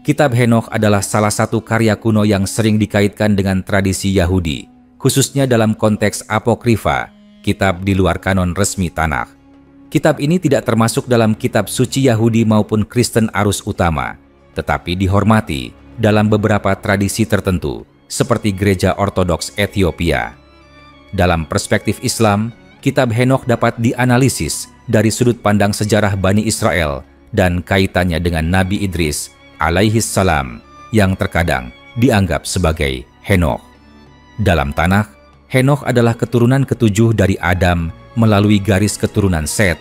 Kitab Henokh adalah salah satu karya kuno yang sering dikaitkan dengan tradisi Yahudi, khususnya dalam konteks apokrifa, kitab di luar kanon resmi Tanakh. Kitab ini tidak termasuk dalam kitab suci Yahudi maupun Kristen arus utama, tetapi dihormati dalam beberapa tradisi tertentu, seperti Gereja Ortodoks Ethiopia. Dalam perspektif Islam, kitab Henokh dapat dianalisis dari sudut pandang sejarah Bani Israel dan kaitannya dengan Nabi Idris alaihi salam yang terkadang dianggap sebagai Henokh. Dalam Tanakh, Henokh adalah keturunan ketujuh dari Adam melalui garis keturunan Set.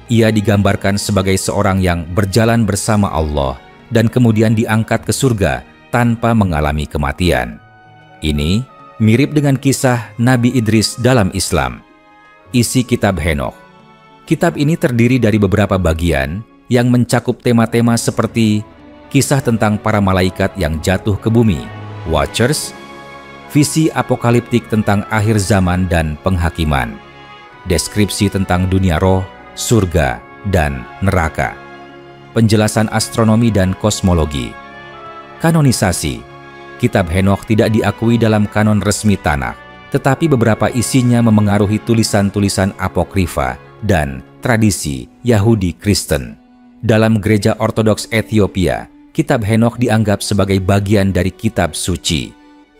Ia digambarkan sebagai seorang yang berjalan bersama Allah dan kemudian diangkat ke surga tanpa mengalami kematian. Ini mirip dengan kisah Nabi Idris dalam Islam. Isi kitab Henokh. Kitab ini terdiri dari beberapa bagian yang mencakup tema-tema seperti kisah tentang para malaikat yang jatuh ke bumi, Watchers, visi apokaliptik tentang akhir zaman dan penghakiman, deskripsi tentang dunia roh, surga, dan neraka, penjelasan astronomi dan kosmologi. Kanonisasi. Kitab Henokh tidak diakui dalam kanon resmi Tanakh, tetapi beberapa isinya memengaruhi tulisan-tulisan apokrifa dan tradisi Yahudi Kristen. Dalam Gereja Ortodoks Ethiopia, kitab Henokh dianggap sebagai bagian dari kitab suci.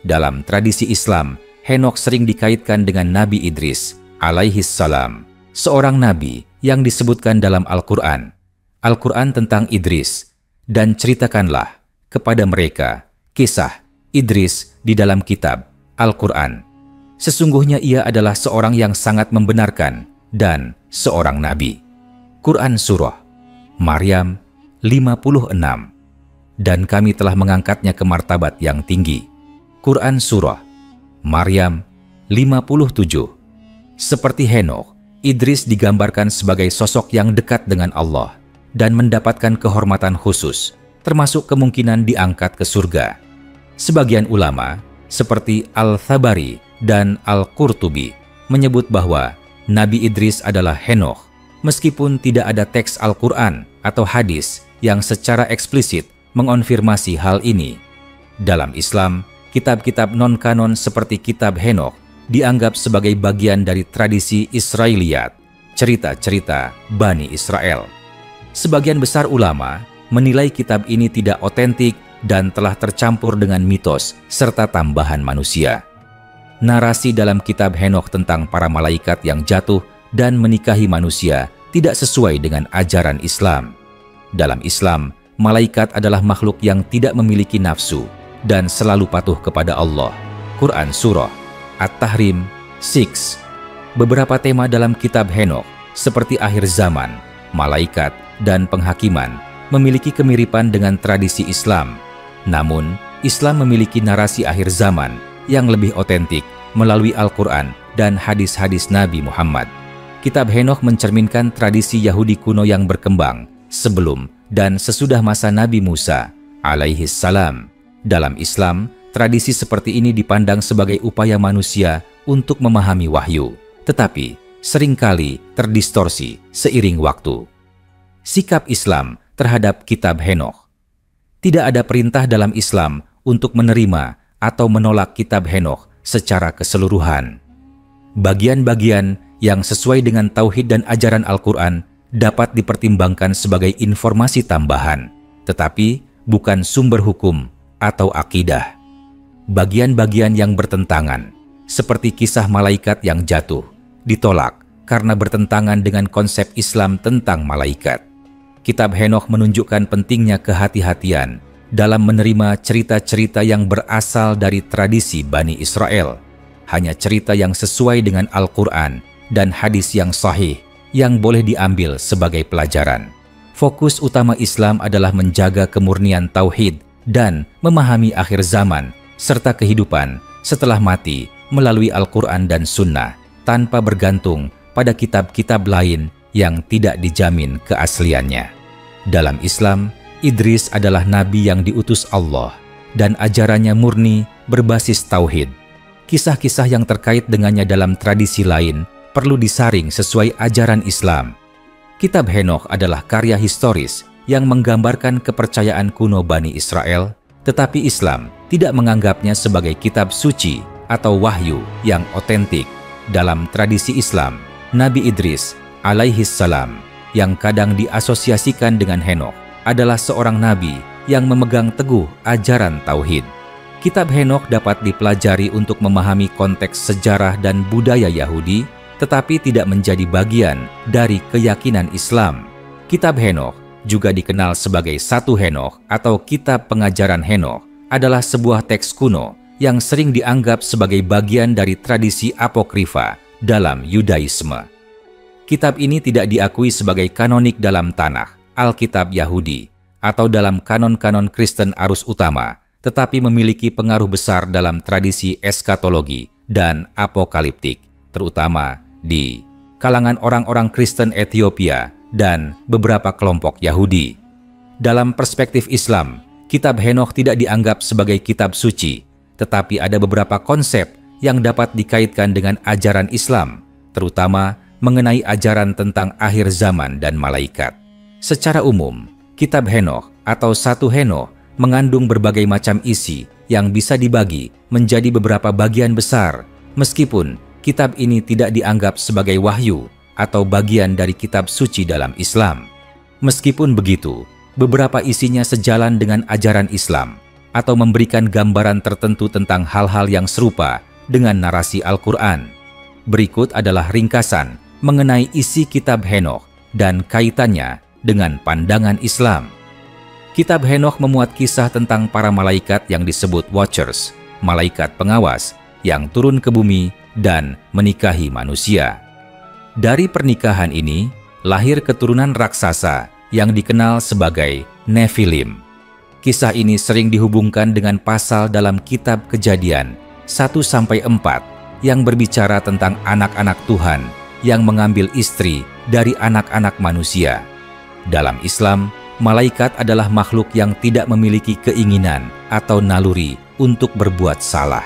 Dalam tradisi Islam, Henokh sering dikaitkan dengan Nabi Idris alaihi salam, seorang nabi yang disebutkan dalam Al-Quran. Al-Quran tentang Idris, dan ceritakanlah kepada mereka kisah Idris di dalam kitab Al-Quran. Sesungguhnya ia adalah seorang yang sangat membenarkan dan seorang nabi. Quran Surah Maryam 56. Dan kami telah mengangkatnya ke martabat yang tinggi. Quran Surah Maryam 57. Seperti Henokh, Idris digambarkan sebagai sosok yang dekat dengan Allah dan mendapatkan kehormatan khusus, termasuk kemungkinan diangkat ke surga. Sebagian ulama, seperti Al-Thabari dan Al-Qurtubi, menyebut bahwa Nabi Idris adalah Henokh, meskipun tidak ada teks Al-Quran atau hadis yang secara eksplisit mengonfirmasi hal ini. Dalam Islam, kitab-kitab non-kanon seperti kitab Henokh dianggap sebagai bagian dari tradisi Israiliyat, cerita-cerita Bani Israel. Sebagian besar ulama menilai kitab ini tidak otentik dan telah tercampur dengan mitos serta tambahan manusia. Narasi dalam kitab Henokh tentang para malaikat yang jatuh dan menikahi manusia tidak sesuai dengan ajaran Islam. Dalam Islam, malaikat adalah makhluk yang tidak memiliki nafsu dan selalu patuh kepada Allah. Quran Surah At-Tahrim 6. Beberapa tema dalam kitab Henokh seperti akhir zaman, malaikat, dan penghakiman memiliki kemiripan dengan tradisi Islam. Namun, Islam memiliki narasi akhir zaman yang lebih otentik melalui Al-Quran dan hadis-hadis Nabi Muhammad. Kitab Henokh mencerminkan tradisi Yahudi kuno yang berkembang sebelum dan sesudah masa Nabi Musa alaihi salam. Dalam Islam, tradisi seperti ini dipandang sebagai upaya manusia untuk memahami wahyu, tetapi seringkali terdistorsi seiring waktu. Sikap Islam terhadap kitab Henokh. Tidak ada perintah dalam Islam untuk menerima atau menolak kitab Henokh secara keseluruhan. Bagian-bagian yang sesuai dengan tauhid dan ajaran Al-Quran dapat dipertimbangkan sebagai informasi tambahan, tetapi bukan sumber hukum atau akidah. Bagian-bagian yang bertentangan, seperti kisah malaikat yang jatuh, ditolak karena bertentangan dengan konsep Islam tentang malaikat. Kitab Henokh menunjukkan pentingnya kehati-hatian dalam menerima cerita-cerita yang berasal dari tradisi Bani Israel. Hanya cerita yang sesuai dengan Al-Quran dan hadis yang sahih yang boleh diambil sebagai pelajaran. Fokus utama Islam adalah menjaga kemurnian tauhid dan memahami akhir zaman serta kehidupan setelah mati melalui Al-Quran dan Sunnah, tanpa bergantung pada kitab-kitab lain yang tidak dijamin keasliannya. Dalam Islam, Idris adalah nabi yang diutus Allah dan ajarannya murni berbasis tauhid. Kisah-kisah yang terkait dengannya dalam tradisi lain perlu disaring sesuai ajaran Islam. Kitab Henokh adalah karya historis yang menggambarkan kepercayaan kuno Bani Israel, tetapi Islam tidak menganggapnya sebagai kitab suci atau wahyu yang otentik. Dalam tradisi Islam, Nabi Idris alaihissalam yang kadang diasosiasikan dengan Henokh adalah seorang nabi yang memegang teguh ajaran tauhid. Kitab Henokh dapat dipelajari untuk memahami konteks sejarah dan budaya Yahudi, tetapi tidak menjadi bagian dari keyakinan Islam. Kitab Henokh, juga dikenal sebagai Satu Henokh atau Kitab Pengajaran Henokh, adalah sebuah teks kuno yang sering dianggap sebagai bagian dari tradisi apokrifa dalam Yudaisme. Kitab ini tidak diakui sebagai kanonik dalam Tanakh, Alkitab Yahudi, atau dalam kanon-kanon Kristen arus utama, tetapi memiliki pengaruh besar dalam tradisi eskatologi dan apokaliptik, terutama di kalangan orang-orang Kristen Ethiopia dan beberapa kelompok Yahudi. Dalam perspektif Islam, Kitab Henokh tidak dianggap sebagai kitab suci, tetapi ada beberapa konsep yang dapat dikaitkan dengan ajaran Islam, terutama mengenai ajaran tentang akhir zaman dan malaikat. Secara umum, Kitab Henokh atau Satu Henokh mengandung berbagai macam isi yang bisa dibagi menjadi beberapa bagian besar, meskipun kitab ini tidak dianggap sebagai wahyu atau bagian dari kitab suci dalam Islam. Meskipun begitu, beberapa isinya sejalan dengan ajaran Islam atau memberikan gambaran tertentu tentang hal-hal yang serupa dengan narasi Al-Quran. Berikut adalah ringkasan mengenai isi Kitab Henokh dan kaitannya dengan pandangan Islam. Kitab Henokh memuat kisah tentang para malaikat yang disebut Watchers, malaikat pengawas, yang turun ke bumi dan menikahi manusia. Dari pernikahan ini, lahir keturunan raksasa yang dikenal sebagai Nephilim. Kisah ini sering dihubungkan dengan pasal dalam Kitab Kejadian 1-4 yang berbicara tentang anak-anak Tuhan yang mengambil istri dari anak-anak manusia. Dalam Islam, malaikat adalah makhluk yang tidak memiliki keinginan atau naluri untuk berbuat salah.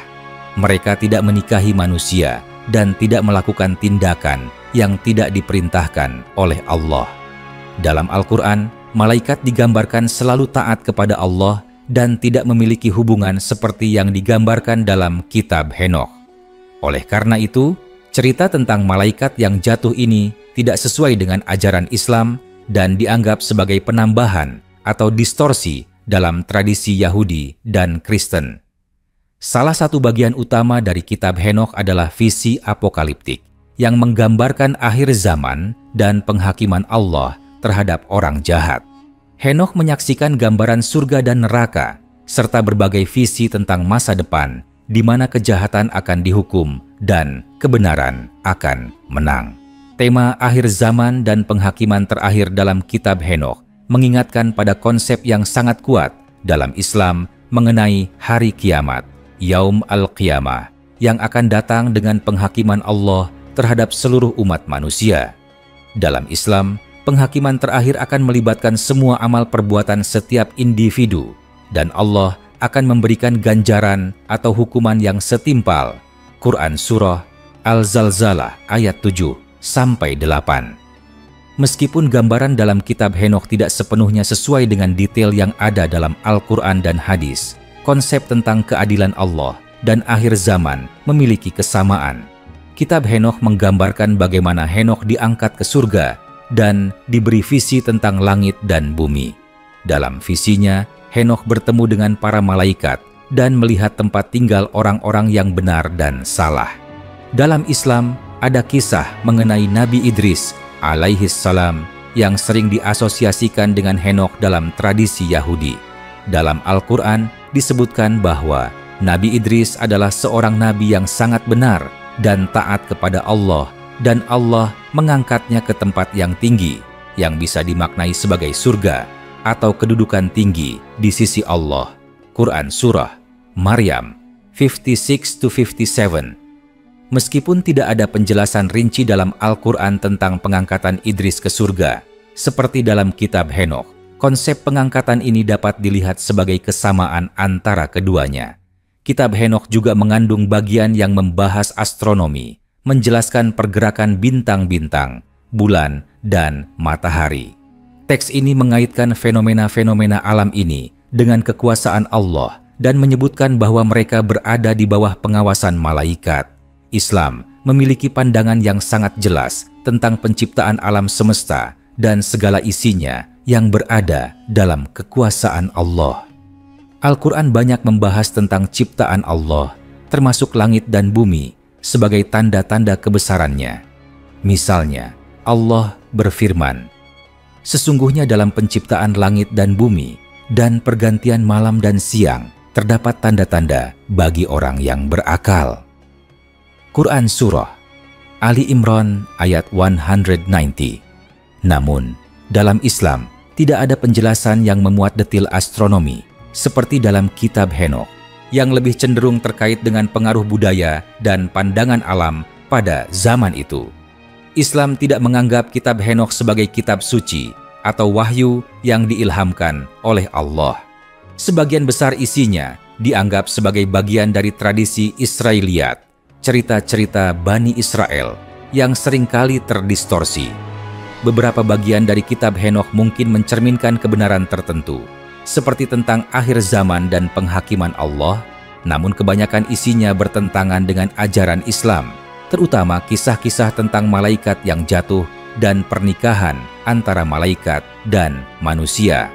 Mereka tidak menikahi manusia dan tidak melakukan tindakan yang tidak diperintahkan oleh Allah. Dalam Al-Quran, malaikat digambarkan selalu taat kepada Allah dan tidak memiliki hubungan seperti yang digambarkan dalam Kitab Henokh. Oleh karena itu, cerita tentang malaikat yang jatuh ini tidak sesuai dengan ajaran Islam dan dianggap sebagai penambahan atau distorsi dalam tradisi Yahudi dan Kristen. Salah satu bagian utama dari Kitab Henokh adalah visi apokaliptik yang menggambarkan akhir zaman dan penghakiman Allah terhadap orang jahat. Henokh menyaksikan gambaran surga dan neraka, serta berbagai visi tentang masa depan di mana kejahatan akan dihukum dan kebenaran akan menang. Tema akhir zaman dan penghakiman terakhir dalam Kitab Henokh mengingatkan pada konsep yang sangat kuat dalam Islam mengenai hari kiamat, Yaum al-Qiyamah, yang akan datang dengan penghakiman Allah terhadap seluruh umat manusia. Dalam Islam, penghakiman terakhir akan melibatkan semua amal perbuatan setiap individu, dan Allah akan memberikan ganjaran atau hukuman yang setimpal. Quran Surah Al-Zalzalah ayat 7-8. Meskipun gambaran dalam Kitab Henokh tidak sepenuhnya sesuai dengan detail yang ada dalam Al-Quran dan hadis, konsep tentang keadilan Allah dan akhir zaman memiliki kesamaan. Kitab Henokh menggambarkan bagaimana Henokh diangkat ke surga dan diberi visi tentang langit dan bumi. Dalam visinya, Henokh bertemu dengan para malaikat dan melihat tempat tinggal orang-orang yang benar dan salah. Dalam Islam, ada kisah mengenai Nabi Idris alaihissalam yang sering diasosiasikan dengan Henokh dalam tradisi Yahudi. Dalam Al-Quran disebutkan bahwa Nabi Idris adalah seorang nabi yang sangat benar dan taat kepada Allah, dan Allah mengangkatnya ke tempat yang tinggi, yang bisa dimaknai sebagai surga atau kedudukan tinggi di sisi Allah. Quran Surah Maryam 56-57. Meskipun tidak ada penjelasan rinci dalam Al-Quran tentang pengangkatan Idris ke surga, seperti dalam Kitab Henokh, konsep pengangkatan ini dapat dilihat sebagai kesamaan antara keduanya. Kitab Henokh juga mengandung bagian yang membahas astronomi, menjelaskan pergerakan bintang-bintang, bulan, dan matahari. Teks ini mengaitkan fenomena-fenomena alam ini dengan kekuasaan Allah dan menyebutkan bahwa mereka berada di bawah pengawasan malaikat. Islam memiliki pandangan yang sangat jelas tentang penciptaan alam semesta dan segala isinya yang berada dalam kekuasaan Allah. Al-Quran banyak membahas tentang ciptaan Allah, termasuk langit dan bumi, sebagai tanda-tanda kebesarannya. Misalnya, Allah berfirman, "Sesungguhnya dalam penciptaan langit dan bumi dan pergantian malam dan siang, terdapat tanda-tanda bagi orang yang berakal." Quran Surah Ali Imran ayat 190. Namun, dalam Islam tidak ada penjelasan yang memuat detil astronomi seperti dalam kitab Henokh, yang lebih cenderung terkait dengan pengaruh budaya dan pandangan alam pada zaman itu. Islam tidak menganggap kitab Henokh sebagai kitab suci atau wahyu yang diilhamkan oleh Allah. Sebagian besar isinya dianggap sebagai bagian dari tradisi Israiliyat, cerita-cerita Bani Israel yang seringkali terdistorsi. Beberapa bagian dari kitab Henokh mungkin mencerminkan kebenaran tertentu, seperti tentang akhir zaman dan penghakiman Allah, namun kebanyakan isinya bertentangan dengan ajaran Islam, terutama kisah-kisah tentang malaikat yang jatuh dan pernikahan antara malaikat dan manusia.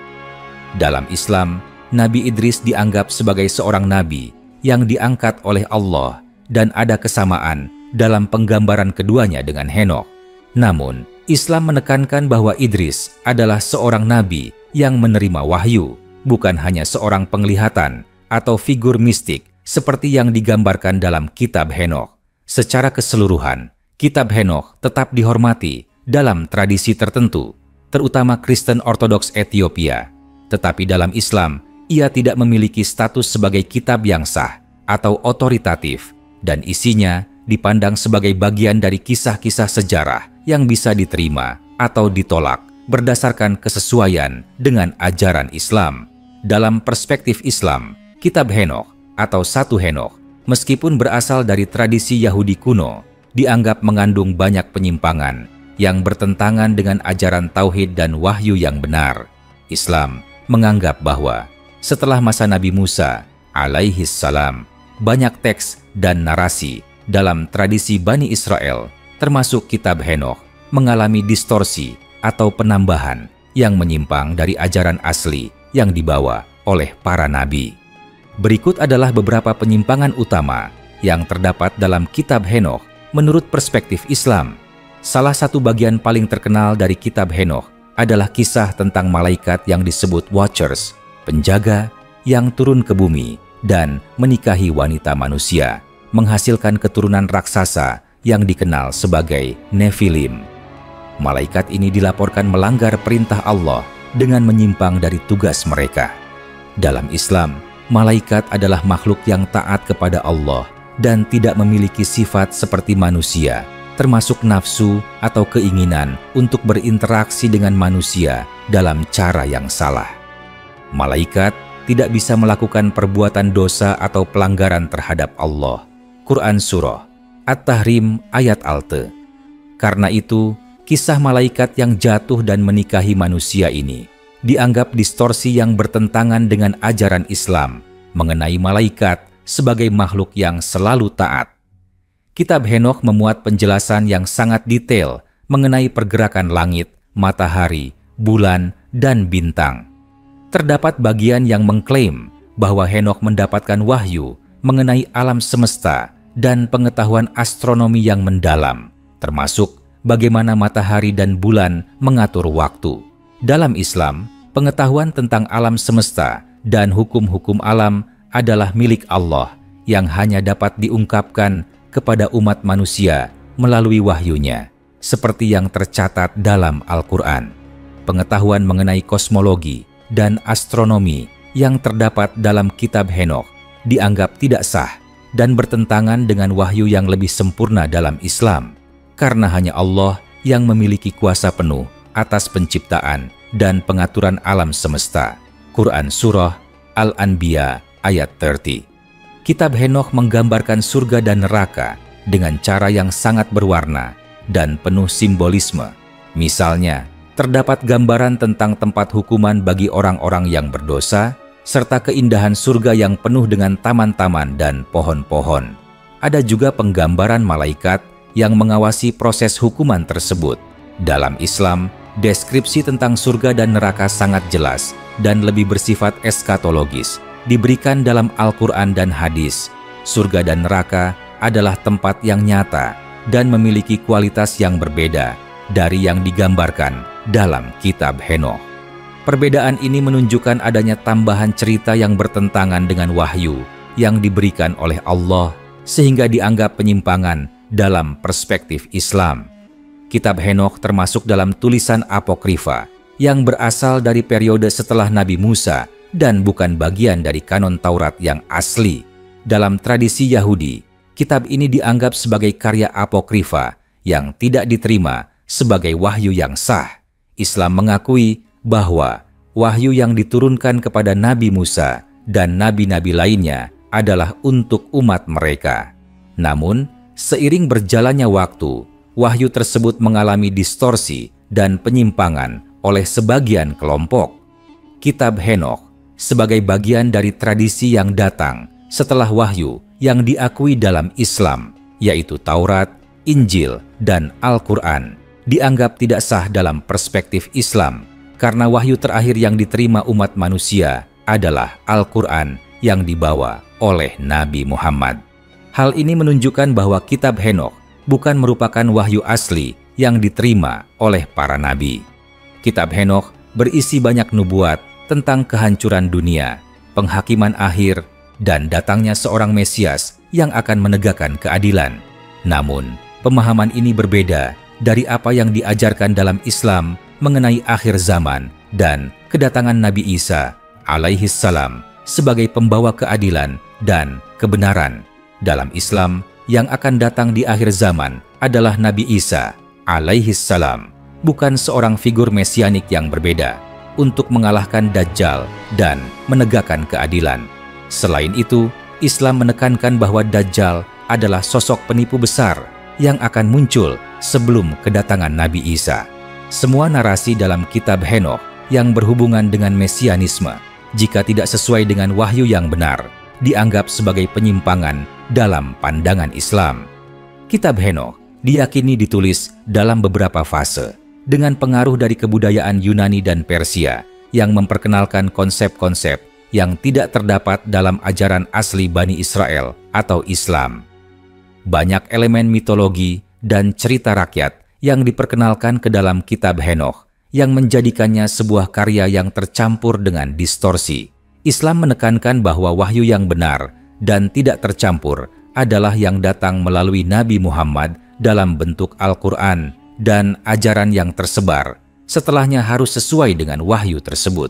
Dalam Islam, Nabi Idris dianggap sebagai seorang nabi yang diangkat oleh Allah dan ada kesamaan dalam penggambaran keduanya dengan Henokh. Namun, Islam menekankan bahwa Idris adalah seorang nabi yang menerima wahyu, bukan hanya seorang penglihatan atau figur mistik seperti yang digambarkan dalam kitab Henokh. Secara keseluruhan, kitab Henokh tetap dihormati dalam tradisi tertentu, terutama Kristen Ortodoks Ethiopia. Tetapi dalam Islam, ia tidak memiliki status sebagai kitab yang sah atau otoritatif, dan isinya dipandang sebagai bagian dari kisah-kisah sejarah yang bisa diterima atau ditolak berdasarkan kesesuaian dengan ajaran Islam. Dalam perspektif Islam, kitab Henokh atau satu Henokh, meskipun berasal dari tradisi Yahudi kuno, dianggap mengandung banyak penyimpangan yang bertentangan dengan ajaran tauhid dan wahyu yang benar. Islam menganggap bahwa setelah masa Nabi Musa alaihi salam, banyak teks dan narasi dalam tradisi Bani Israel, termasuk kitab Henokh, mengalami distorsi atau penambahan yang menyimpang dari ajaran asli yang dibawa oleh para nabi. Berikut adalah beberapa penyimpangan utama yang terdapat dalam kitab Henokh menurut perspektif Islam. Salah satu bagian paling terkenal dari kitab Henokh adalah kisah tentang malaikat yang disebut Watchers, penjaga yang turun ke bumi dan menikahi wanita manusia, menghasilkan keturunan raksasa yang dikenal sebagai Nephilim. Malaikat ini dilaporkan melanggar perintah Allah dengan menyimpang dari tugas mereka. Dalam Islam, malaikat adalah makhluk yang taat kepada Allah dan tidak memiliki sifat seperti manusia, termasuk nafsu atau keinginan untuk berinteraksi dengan manusia dalam cara yang salah. Malaikat tidak bisa melakukan perbuatan dosa atau pelanggaran terhadap Allah. Quran Surah At-Tahrim ayat Alt. Karena itu, kisah malaikat yang jatuh dan menikahi manusia ini dianggap distorsi yang bertentangan dengan ajaran Islam mengenai malaikat sebagai makhluk yang selalu taat. Kitab Henokh memuat penjelasan yang sangat detail mengenai pergerakan langit, matahari, bulan, dan bintang. Terdapat bagian yang mengklaim bahwa Henokh mendapatkan wahyu mengenai alam semesta dan pengetahuan astronomi yang mendalam, termasuk bagaimana matahari dan bulan mengatur waktu. Dalam Islam, pengetahuan tentang alam semesta dan hukum-hukum alam adalah milik Allah yang hanya dapat diungkapkan kepada umat manusia melalui wahyunya, seperti yang tercatat dalam Al-Quran. Pengetahuan mengenai kosmologi dan astronomi yang terdapat dalam kitab Henokh dianggap tidak sah dan bertentangan dengan wahyu yang lebih sempurna dalam Islam, karena hanya Allah yang memiliki kuasa penuh atas penciptaan dan pengaturan alam semesta. Quran Surah Al-Anbiya ayat 30. Kitab Henokh menggambarkan surga dan neraka dengan cara yang sangat berwarna dan penuh simbolisme. Misalnya, terdapat gambaran tentang tempat hukuman bagi orang-orang yang berdosa, serta keindahan surga yang penuh dengan taman-taman dan pohon-pohon. Ada juga penggambaran malaikat yang mengawasi proses hukuman tersebut. Dalam Islam, deskripsi tentang surga dan neraka sangat jelas dan lebih bersifat eskatologis, diberikan dalam Al-Quran dan hadis. Surga dan neraka adalah tempat yang nyata dan memiliki kualitas yang berbeda dari yang digambarkan dalam kitab Henokh. Perbedaan ini menunjukkan adanya tambahan cerita yang bertentangan dengan wahyu yang diberikan oleh Allah, sehingga dianggap penyimpangan dalam perspektif Islam. Kitab Henokh termasuk dalam tulisan apokrifa yang berasal dari periode setelah Nabi Musa dan bukan bagian dari kanon Taurat yang asli. Dalam tradisi Yahudi, kitab ini dianggap sebagai karya apokrifa yang tidak diterima sebagai wahyu yang sah. Islam mengakui bahwa wahyu yang diturunkan kepada Nabi Musa dan nabi-nabi lainnya adalah untuk umat mereka. Namun, seiring berjalannya waktu, wahyu tersebut mengalami distorsi dan penyimpangan oleh sebagian kelompok. Kitab Henokh sebagai bagian dari tradisi yang datang setelah wahyu yang diakui dalam Islam, yaitu Taurat, Injil, dan Al-Quran, dianggap tidak sah dalam perspektif Islam karena wahyu terakhir yang diterima umat manusia adalah Al-Quran yang dibawa oleh Nabi Muhammad. Hal ini menunjukkan bahwa kitab Henokh bukan merupakan wahyu asli yang diterima oleh para nabi. Kitab Henokh berisi banyak nubuat tentang kehancuran dunia, penghakiman akhir, dan datangnya seorang Mesias yang akan menegakkan keadilan. Namun, pemahaman ini berbeda dari apa yang diajarkan dalam Islam mengenai akhir zaman dan kedatangan Nabi Isa alaihi salam sebagai pembawa keadilan dan kebenaran. Dalam Islam, yang akan datang di akhir zaman adalah Nabi Isa alaihi salam, bukan seorang figur mesianik yang berbeda untuk mengalahkan Dajjal dan menegakkan keadilan. Selain itu, Islam menekankan bahwa Dajjal adalah sosok penipu besar yang akan muncul sebelum kedatangan Nabi Isa. Semua narasi dalam kitab Henokh yang berhubungan dengan mesianisme, jika tidak sesuai dengan wahyu yang benar, dianggap sebagai penyimpangan dalam pandangan Islam. Kitab Henokh diyakini ditulis dalam beberapa fase dengan pengaruh dari kebudayaan Yunani dan Persia yang memperkenalkan konsep-konsep yang tidak terdapat dalam ajaran asli Bani Israel atau Islam. Banyak elemen mitologi dan cerita rakyat yang diperkenalkan ke dalam kitab Henokh yang menjadikannya sebuah karya yang tercampur dengan distorsi. Islam menekankan bahwa wahyu yang benar dan tidak tercampur adalah yang datang melalui Nabi Muhammad dalam bentuk Al-Quran dan ajaran yang tersebar. Setelahnya harus sesuai dengan wahyu tersebut.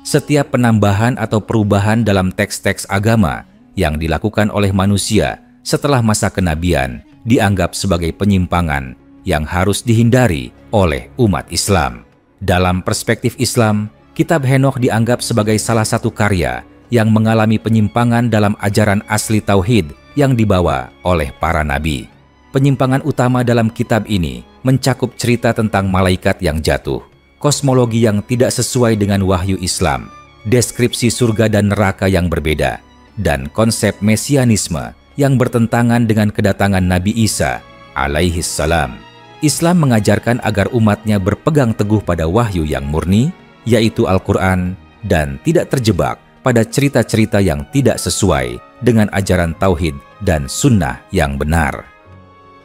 Setiap penambahan atau perubahan dalam teks-teks agama yang dilakukan oleh manusia setelah masa kenabian dianggap sebagai penyimpangan yang harus dihindari oleh umat Islam. Dalam perspektif Islam, kitab Henokh dianggap sebagai salah satu karya yang mengalami penyimpangan dalam ajaran asli Tauhid yang dibawa oleh para nabi. Penyimpangan utama dalam kitab ini mencakup cerita tentang malaikat yang jatuh, kosmologi yang tidak sesuai dengan wahyu Islam, deskripsi surga dan neraka yang berbeda, dan konsep mesianisme yang bertentangan dengan kedatangan Nabi Isa alaihi salam. Islam mengajarkan agar umatnya berpegang teguh pada wahyu yang murni, yaitu Al-Quran, dan tidak terjebak pada cerita-cerita yang tidak sesuai dengan ajaran Tauhid dan Sunnah yang benar.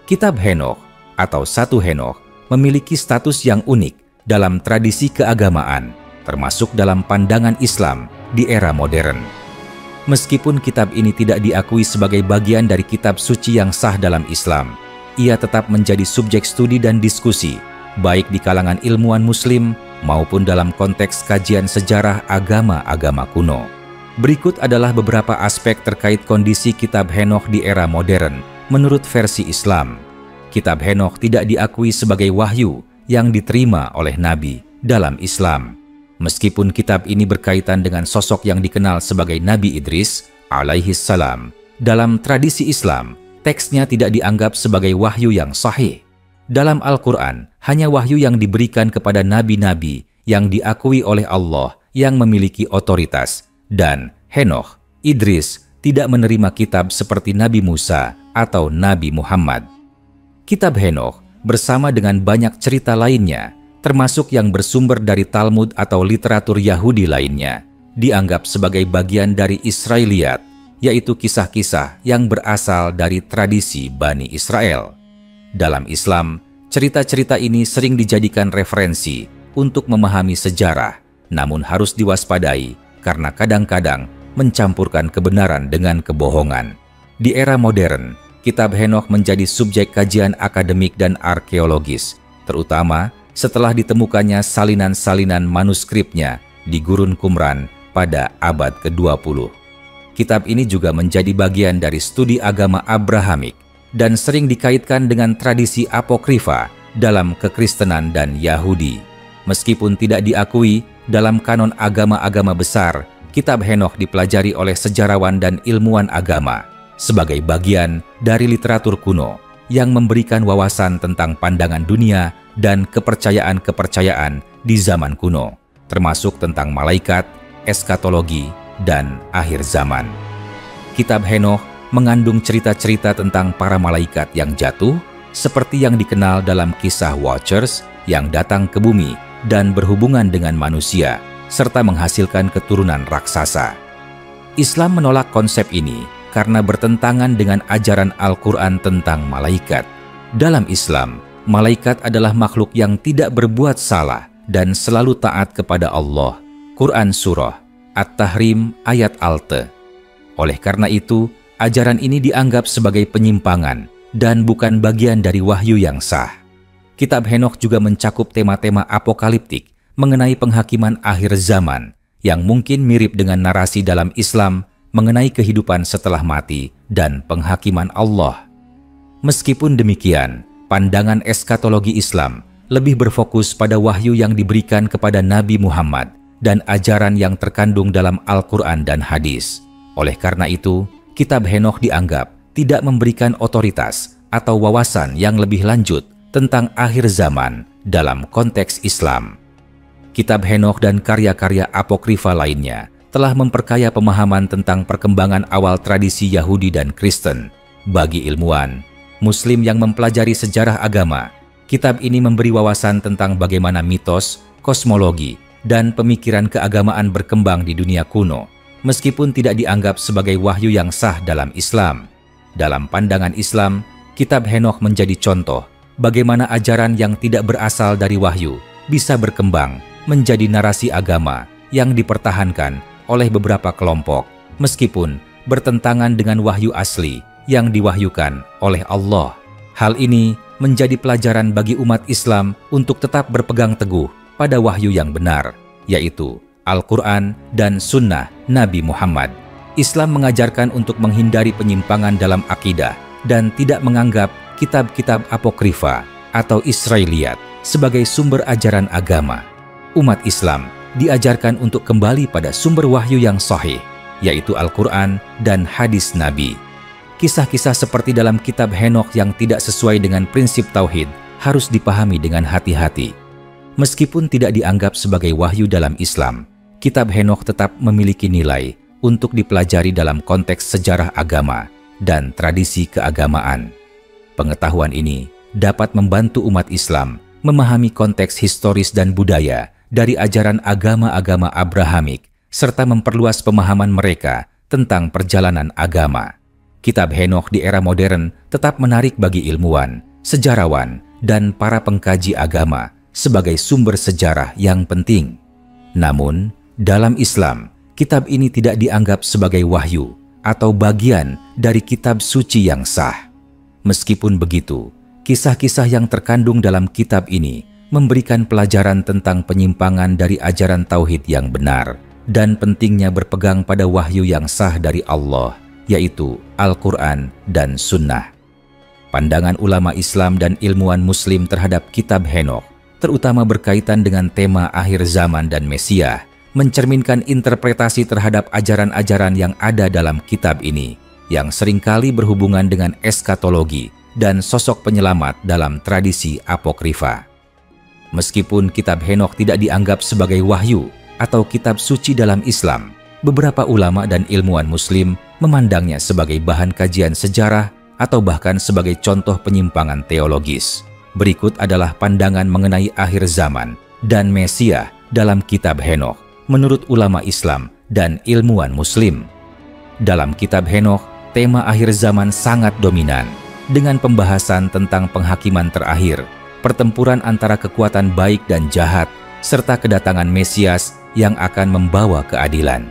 Kitab Henokh atau Satu Henokh memiliki status yang unik dalam tradisi keagamaan, termasuk dalam pandangan Islam di era modern. Meskipun kitab ini tidak diakui sebagai bagian dari kitab suci yang sah dalam Islam, ia tetap menjadi subjek studi dan diskusi, baik di kalangan ilmuwan Muslim maupun dalam konteks kajian sejarah agama-agama kuno. Berikut adalah beberapa aspek terkait kondisi kitab Henokh di era modern menurut versi Islam. Kitab Henokh tidak diakui sebagai wahyu yang diterima oleh Nabi dalam Islam. Meskipun kitab ini berkaitan dengan sosok yang dikenal sebagai Nabi Idris alaihi salam, dalam tradisi Islam, teksnya tidak dianggap sebagai wahyu yang sahih. Dalam Al-Quran, hanya wahyu yang diberikan kepada nabi-nabi yang diakui oleh Allah yang memiliki otoritas, dan Henokh, Idris tidak menerima kitab seperti Nabi Musa atau Nabi Muhammad. Kitab Henokh bersama dengan banyak cerita lainnya, termasuk yang bersumber dari Talmud atau literatur Yahudi lainnya, dianggap sebagai bagian dari Israiliyat, yaitu kisah-kisah yang berasal dari tradisi Bani Israel. Dalam Islam, cerita-cerita ini sering dijadikan referensi untuk memahami sejarah, namun harus diwaspadai karena kadang-kadang mencampurkan kebenaran dengan kebohongan. Di era modern, kitab Henokh menjadi subjek kajian akademik dan arkeologis, terutama setelah ditemukannya salinan-salinan manuskripnya di Gurun Qumran pada abad ke-20. Kitab ini juga menjadi bagian dari studi agama Abrahamik dan sering dikaitkan dengan tradisi apokrifa dalam kekristenan dan Yahudi. Meskipun tidak diakui dalam kanon agama-agama besar, kitab Henokh dipelajari oleh sejarawan dan ilmuwan agama sebagai bagian dari literatur kuno yang memberikan wawasan tentang pandangan dunia dan kepercayaan-kepercayaan di zaman kuno, termasuk tentang malaikat, eskatologi, dan akhir zaman. Kitab Henokh mengandung cerita-cerita tentang para malaikat yang jatuh, seperti yang dikenal dalam kisah Watchers yang datang ke bumi dan berhubungan dengan manusia, serta menghasilkan keturunan raksasa. Islam menolak konsep ini karena bertentangan dengan ajaran Al-Quran tentang malaikat. Dalam Islam, malaikat adalah makhluk yang tidak berbuat salah dan selalu taat kepada Allah. Quran Surah At-Tahrim ayat Alt. Oleh karena itu, ajaran ini dianggap sebagai penyimpangan dan bukan bagian dari wahyu yang sah. Kitab Henokh juga mencakup tema-tema apokaliptik mengenai penghakiman akhir zaman yang mungkin mirip dengan narasi dalam Islam mengenai kehidupan setelah mati dan penghakiman Allah. Meskipun demikian, pandangan eskatologi Islam lebih berfokus pada wahyu yang diberikan kepada Nabi Muhammad dan ajaran yang terkandung dalam Al-Quran dan hadis. Oleh karena itu, kitab Henokh dianggap tidak memberikan otoritas atau wawasan yang lebih lanjut tentang akhir zaman dalam konteks Islam. Kitab Henokh dan karya-karya apokrifa lainnya telah memperkaya pemahaman tentang perkembangan awal tradisi Yahudi dan Kristen. Bagi ilmuwan Muslim yang mempelajari sejarah agama, kitab ini memberi wawasan tentang bagaimana mitos, kosmologi, dan pemikiran keagamaan berkembang di dunia kuno, meskipun tidak dianggap sebagai wahyu yang sah dalam Islam. Dalam pandangan Islam, kitab Henokh menjadi contoh bagaimana ajaran yang tidak berasal dari wahyu bisa berkembang menjadi narasi agama yang dipertahankan oleh beberapa kelompok, meskipun bertentangan dengan wahyu asli yang diwahyukan oleh Allah. Hal ini menjadi pelajaran bagi umat Islam untuk tetap berpegang teguh pada wahyu yang benar, yaitu Al-Quran dan Sunnah Nabi Muhammad. Islam mengajarkan untuk menghindari penyimpangan dalam akidah dan tidak menganggap kitab-kitab apokrifa atau Israiliyat sebagai sumber ajaran agama. Umat Islam diajarkan untuk kembali pada sumber wahyu yang sahih, yaitu Al-Quran dan hadis Nabi. Kisah-kisah seperti dalam kitab Henokh yang tidak sesuai dengan prinsip tauhid harus dipahami dengan hati-hati. Meskipun tidak dianggap sebagai wahyu dalam Islam, kitab Henokh tetap memiliki nilai untuk dipelajari dalam konteks sejarah agama dan tradisi keagamaan. Pengetahuan ini dapat membantu umat Islam memahami konteks historis dan budaya dari ajaran agama-agama Abrahamik, serta memperluas pemahaman mereka tentang perjalanan agama. Kitab Henokh di era modern tetap menarik bagi ilmuwan, sejarawan, dan para pengkaji agama sebagai sumber sejarah yang penting. Namun, dalam Islam, kitab ini tidak dianggap sebagai wahyu atau bagian dari kitab suci yang sah. Meskipun begitu, kisah-kisah yang terkandung dalam kitab ini memberikan pelajaran tentang penyimpangan dari ajaran tauhid yang benar dan pentingnya berpegang pada wahyu yang sah dari Allah, yaitu Al-Quran dan Sunnah. Pandangan ulama Islam dan ilmuwan Muslim terhadap kitab Henokh, terutama berkaitan dengan tema akhir zaman dan Mesias, mencerminkan interpretasi terhadap ajaran-ajaran yang ada dalam kitab ini, yang seringkali berhubungan dengan eskatologi dan sosok penyelamat dalam tradisi apokrifa. Meskipun kitab Henokh tidak dianggap sebagai wahyu atau kitab suci dalam Islam, beberapa ulama dan ilmuwan Muslim memandangnya sebagai bahan kajian sejarah atau bahkan sebagai contoh penyimpangan teologis. Berikut adalah pandangan mengenai akhir zaman dan Mesias dalam kitab Henokh menurut ulama Islam dan ilmuwan Muslim. Dalam kitab Henokh, tema akhir zaman sangat dominan dengan pembahasan tentang penghakiman terakhir, pertempuran antara kekuatan baik dan jahat, serta kedatangan Mesias yang akan membawa keadilan.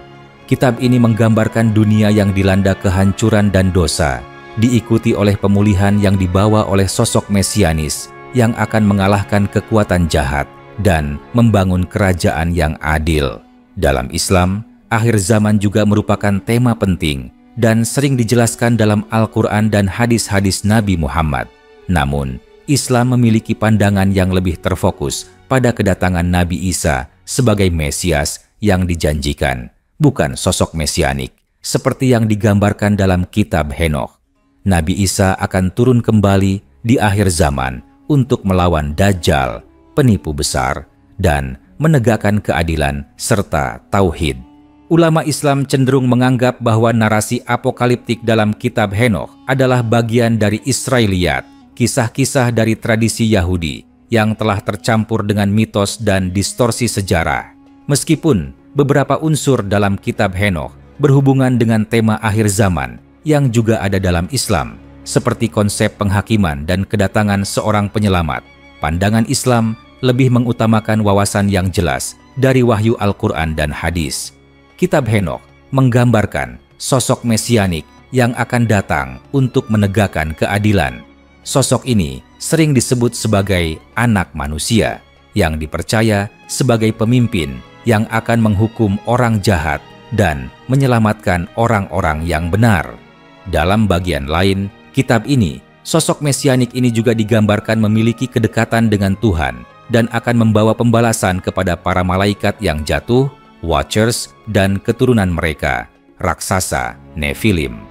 Kitab ini menggambarkan dunia yang dilanda kehancuran dan dosa, diikuti oleh pemulihan yang dibawa oleh sosok mesianis yang akan mengalahkan kekuatan jahat dan membangun kerajaan yang adil. Dalam Islam, akhir zaman juga merupakan tema penting dan sering dijelaskan dalam Al-Quran dan hadis-hadis Nabi Muhammad. Namun, Islam memiliki pandangan yang lebih terfokus pada kedatangan Nabi Isa sebagai Mesias yang dijanjikan, bukan sosok mesianik, seperti yang digambarkan dalam kitab Henokh. Nabi Isa akan turun kembali di akhir zaman untuk melawan Dajjal, penipu besar, dan menegakkan keadilan serta tauhid. Ulama Islam cenderung menganggap bahwa narasi apokaliptik dalam kitab Henokh adalah bagian dari Israiliyat, kisah-kisah dari tradisi Yahudi yang telah tercampur dengan mitos dan distorsi sejarah. Meskipun beberapa unsur dalam kitab Henokh berhubungan dengan tema akhir zaman yang juga ada dalam Islam, seperti konsep penghakiman dan kedatangan seorang penyelamat, pandangan Islam lebih mengutamakan wawasan yang jelas dari wahyu Al-Quran dan hadis. Kitab Henokh menggambarkan sosok mesianik yang akan datang untuk menegakkan keadilan. Sosok ini sering disebut sebagai anak manusia yang dipercaya sebagai pemimpin yang akan menghukum orang jahat dan menyelamatkan orang-orang yang benar. Dalam bagian lain, kitab ini, sosok mesianik ini juga digambarkan memiliki kedekatan dengan Tuhan dan akan membawa pembalasan kepada para malaikat yang jatuh, Watchers, dan keturunan mereka, raksasa, Nephilim.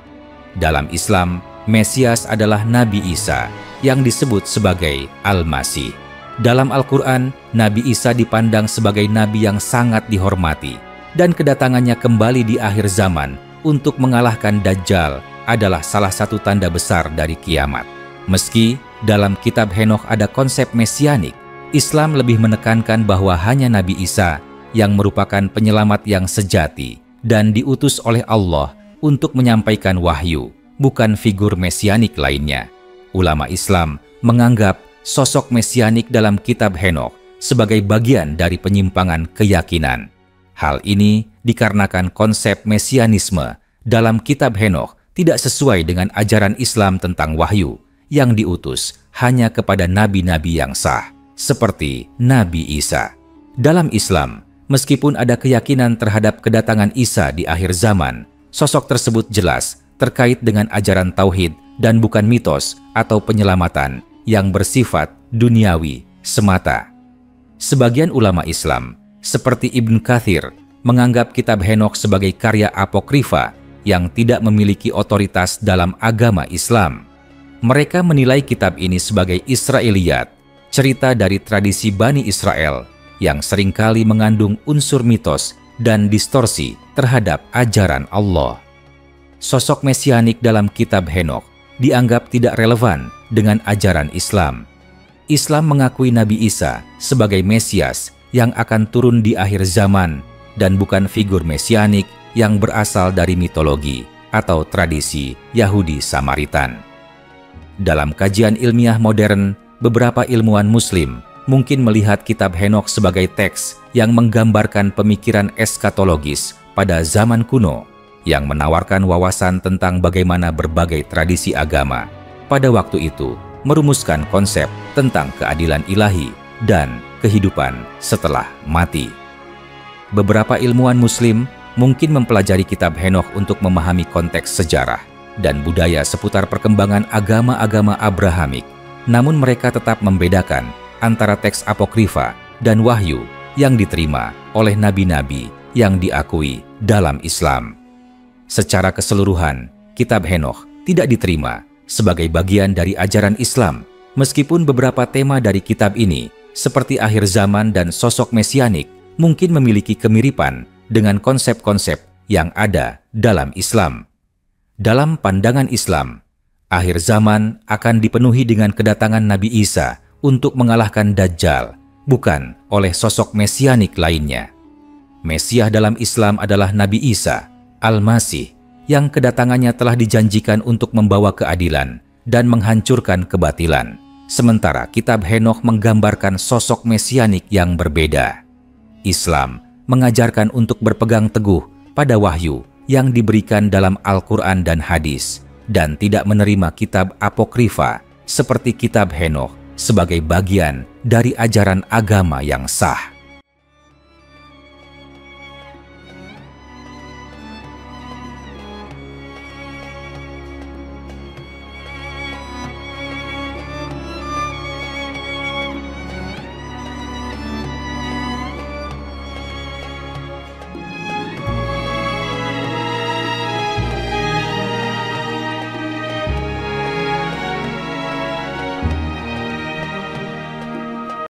Dalam Islam, Mesias adalah Nabi Isa yang disebut sebagai Al-Masih. Dalam Al-Quran, Nabi Isa dipandang sebagai nabi yang sangat dihormati dan kedatangannya kembali di akhir zaman untuk mengalahkan Dajjal adalah salah satu tanda besar dari kiamat. Meski dalam kitab Henokh ada konsep mesianik, Islam lebih menekankan bahwa hanya Nabi Isa yang merupakan penyelamat yang sejati dan diutus oleh Allah untuk menyampaikan wahyu, bukan figur mesianik lainnya. Ulama Islam menganggap sosok mesianik dalam kitab Henokh sebagai bagian dari penyimpangan keyakinan. Hal ini dikarenakan konsep mesianisme dalam kitab Henokh tidak sesuai dengan ajaran Islam tentang wahyu yang diutus hanya kepada nabi-nabi yang sah, seperti Nabi Isa. Dalam Islam, meskipun ada keyakinan terhadap kedatangan Isa di akhir zaman, sosok tersebut jelas terkait dengan ajaran tauhid dan bukan mitos atau penyelamatan yang bersifat duniawi semata. Sebagian ulama Islam, seperti Ibn Katsir, menganggap kitab Henokh sebagai karya apokrifa yang tidak memiliki otoritas dalam agama Islam. Mereka menilai kitab ini sebagai Israiliyat, cerita dari tradisi Bani Israel yang seringkali mengandung unsur mitos dan distorsi terhadap ajaran Allah. Sosok mesianik dalam kitab Henokh dianggap tidak relevan dengan ajaran Islam. Islam mengakui Nabi Isa sebagai Mesias yang akan turun di akhir zaman dan bukan figur mesianik yang berasal dari mitologi atau tradisi Yahudi Samaritan. Dalam kajian ilmiah modern, beberapa ilmuwan Muslim mungkin melihat kitab Henokh sebagai teks yang menggambarkan pemikiran eskatologis pada zaman kuno yang menawarkan wawasan tentang bagaimana berbagai tradisi agama pada waktu itu merumuskan konsep tentang keadilan ilahi dan kehidupan setelah mati. Beberapa ilmuwan Muslim mungkin mempelajari kitab Henokh untuk memahami konteks sejarah dan budaya seputar perkembangan agama-agama Abrahamik, namun mereka tetap membedakan antara teks apokrifa dan wahyu yang diterima oleh nabi-nabi yang diakui dalam Islam. Secara keseluruhan, kitab Henokh tidak diterima sebagai bagian dari ajaran Islam. Meskipun beberapa tema dari kitab ini, seperti akhir zaman dan sosok mesianik, mungkin memiliki kemiripan dengan konsep-konsep yang ada dalam Islam. Dalam pandangan Islam, akhir zaman akan dipenuhi dengan kedatangan Nabi Isa untuk mengalahkan Dajjal, bukan oleh sosok mesianik lainnya. Mesias dalam Islam adalah Nabi Isa, Al-Masih, yang kedatangannya telah dijanjikan untuk membawa keadilan dan menghancurkan kebatilan. Sementara kitab Henokh menggambarkan sosok mesianik yang berbeda. Islam mengajarkan untuk berpegang teguh pada wahyu yang diberikan dalam Al-Quran dan hadis, dan tidak menerima kitab apokrifa seperti kitab Henokh sebagai bagian dari ajaran agama yang sah.